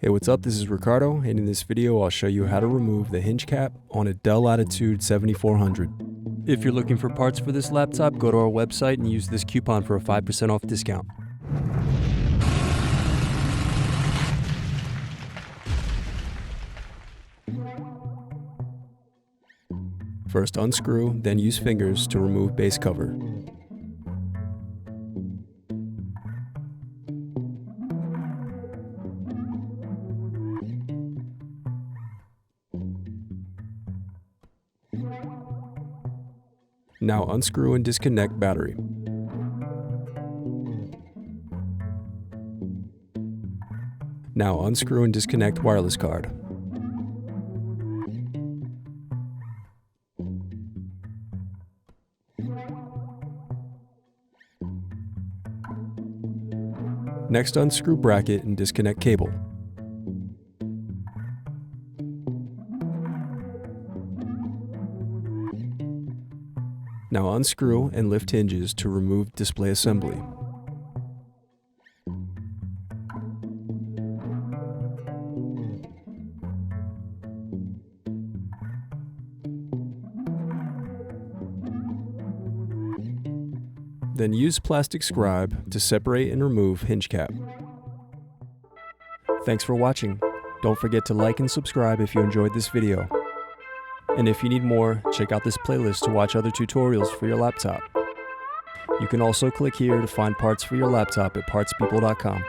Hey, what's up? This is Ricardo, and in this video I'll show you how to remove the hinge cap on a Dell Latitude 7400. If you're looking for parts for this laptop, go to our website and use this coupon for a 5% off discount. First unscrew, then use fingers to remove base cover. Now unscrew and disconnect battery. Now unscrew and disconnect wireless card. Next unscrew bracket and disconnect cable. Now unscrew and lift hinges to remove display assembly. Then use plastic scribe to separate and remove hinge cap. Thanks for watching. Don't forget to like and subscribe if you enjoyed this video. And if you need more, check out this playlist to watch other tutorials for your laptop. You can also click here to find parts for your laptop at partspeople.com.